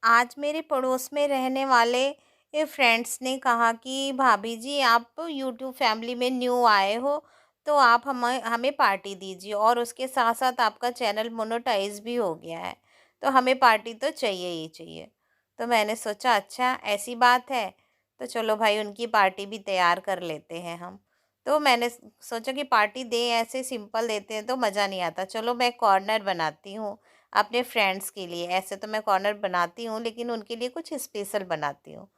आज मेरे पड़ोस में रहने वाले फ्रेंड्स ने कहा कि भाभी जी आप यूट्यूब फैमिली में न्यू आए हो, तो आप हमें हमें पार्टी दीजिए और उसके साथ साथ आपका चैनल मोनेटाइज भी हो गया है, तो हमें पार्टी तो चाहिए ही चाहिए। तो मैंने सोचा अच्छा ऐसी बात है, तो चलो भाई उनकी पार्टी भी तैयार कर लेते हैं हम। तो मैंने सोचा कि पार्टी दें, ऐसे सिंपल देते हैं तो मज़ा नहीं आता। चलो मैं कॉर्नर बनाती हूँ अपने फ्रेंड्स के लिए। ऐसे तो मैं कॉर्नर बनाती हूँ लेकिन उनके लिए कुछ स्पेशल बनाती हूँ।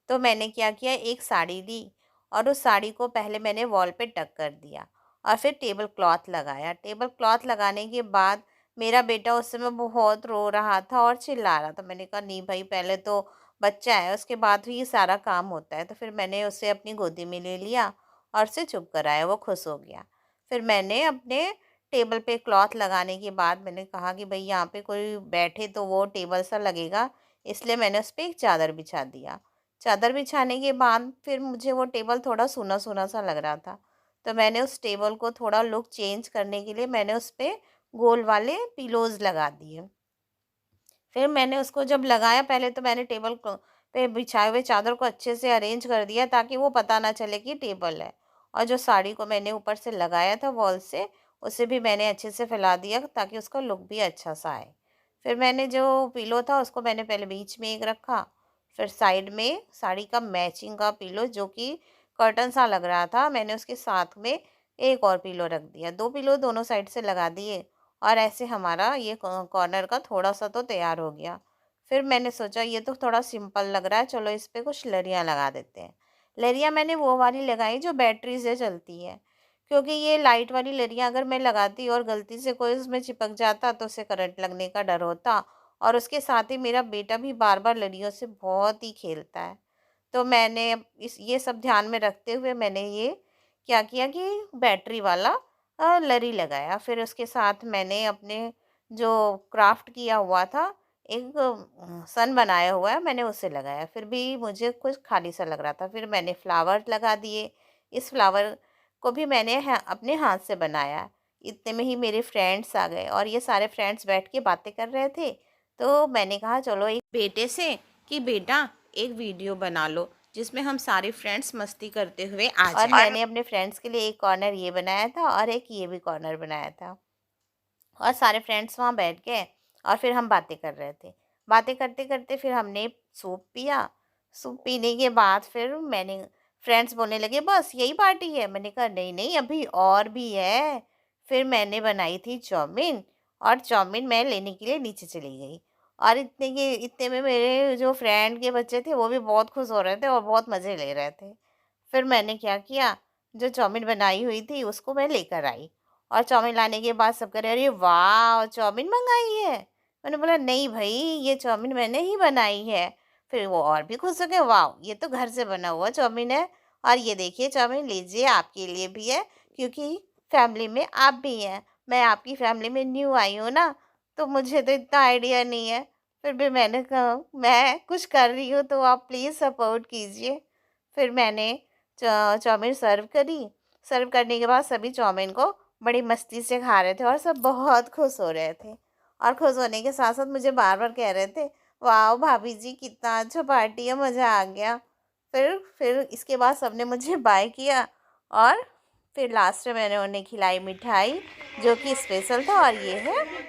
तो मैंने क्या किया, एक साड़ी ली और उस साड़ी को पहले मैंने वॉल पे टक कर दिया और फिर टेबल क्लॉथ लगाया। टेबल क्लॉथ लगाने के बाद मेरा बेटा उस समय बहुत रो रहा था और चिल्ला रहा था। मैंने कहा नहीं भाई, पहले तो बच्चा है, उसके बाद ही ये सारा काम होता है। तो फिर मैंने उसे अपनी गोदी में ले लिया और उसे चुप कराया, वो खुश हो गया। फिर मैंने अपने टेबल पे क्लॉथ लगाने के बाद मैंने कहा कि भाई यहाँ पे कोई बैठे तो वो टेबल सा लगेगा, इसलिए मैंने उस पर एक चादर बिछा दिया। चादर बिछाने के बाद फिर मुझे वो टेबल थोड़ा सूना सूना सा लग रहा था, तो मैंने उस टेबल को थोड़ा लुक चेंज करने के लिए मैंने उस पर गोल वाले पिलोज़ लगा दिए। फिर मैंने उसको जब लगाया, पहले तो मैंने टेबल पे बिछाए हुए चादर को अच्छे से अरेंज कर दिया ताकि वो पता ना चले कि टेबल है। और जो साड़ी को मैंने ऊपर से लगाया था वॉल से, उसे भी मैंने अच्छे से फैला दिया ताकि उसका लुक भी अच्छा सा आए। फिर मैंने जो पिलो था उसको मैंने पहले बीच में एक रखा, फिर साइड में साड़ी का मैचिंग का पिलो जो कि कर्टन सा लग रहा था, मैंने उसके साथ में एक और पिलो रख दिया। 2 पिलो दोनों साइड से लगा दिए और ऐसे हमारा ये कॉर्नर का थोड़ा-सा तो तैयार हो गया। फिर मैंने सोचा ये तो थोड़ा सिंपल लग रहा है, चलो इस पे कुछ लड़ियाँ लगा देते हैं। लड़ियाँ मैंने वो वाली लगाई जो बैटरी से चलती है, क्योंकि ये लाइट वाली लड़ियाँ अगर मैं लगाती और गलती से कोई उसमें चिपक जाता तो उसे करंट लगने का डर होता। और उसके साथ ही मेरा बेटा भी बार-बार लड़ियों से बहुत ही खेलता है। तो मैंने अब इस ये सब ध्यान में रखते हुए मैंने ये क्या किया कि बैटरी वाला लरी लगाया। फिर उसके साथ मैंने अपने जो क्राफ्ट किया हुआ था, एक सन बनाया हुआ है, मैंने उसे लगाया। फिर भी मुझे कुछ खाली सा लग रहा था, फिर मैंने फ्लावर लगा दिए। इस फ्लावर को भी मैंने अपने हाथ से बनाया। इतने में ही मेरे फ्रेंड्स आ गए और ये सारे फ्रेंड्स बैठ के बातें कर रहे थे। तो मैंने कहा चलो एक बेटे से कि बेटा एक वीडियो बना लो जिसमें हम सारे फ्रेंड्स मस्ती करते हुए आ जाएं। और मैंने अपने फ्रेंड्स के लिए एक कॉर्नर ये बनाया था और एक ये भी कॉर्नर बनाया था और सारे फ्रेंड्स वहाँ बैठ गए और फिर हम बातें कर रहे थे। बातें करते करते फिर हमने सूप पिया। सूप पीने के बाद फिर मैंने फ्रेंड्स बोलने लगे बस यही पार्टी है। मैंने कहा नहीं नहीं, अभी और भी है। फिर मैंने बनाई थी चाउमीन और चाउमीन मैं लेने के लिए नीचे चली गई और इतने में मेरे जो फ्रेंड के बच्चे थे वो भी बहुत खुश हो रहे थे और बहुत मज़े ले रहे थे। फिर मैंने क्या किया, जो चाउमीन बनाई हुई थी उसको मैं लेकर आई और चाउमीन लाने के बाद सब कह रहे अरे वाह चाउमीन मंगाई है। मैंने बोला नहीं भाई, ये चाउमीन मैंने ही बनाई है। फिर वो और भी खुश हो गए, वाह ये तो घर से बना हुआ चाउमीन है और ये देखिए चाउमीन लीजिए आपके लिए भी है, क्योंकि फैमिली में आप भी हैं। मैं आपकी फैमिली में न्यू आई हूँ ना, तो मुझे तो इतना आइडिया नहीं है। फिर भी मैंने कहा मैं कुछ कर रही हूँ तो आप प्लीज़ सपोर्ट कीजिए। फिर मैंने चाउमीन सर्व करी। सर्व करने के बाद सभी चाउमीन को बड़ी मस्ती से खा रहे थे और सब बहुत खुश हो रहे थे और खुश होने के साथ साथ मुझे बार बार कह रहे थे वाह भाभी जी कितना अच्छा पार्टी है, मज़ा आ गया। फिर इसके बाद सबने मुझे बाय किया और फिर लास्ट में मैंने उन्हें खिलाई मिठाई जो कि स्पेशल था और ये है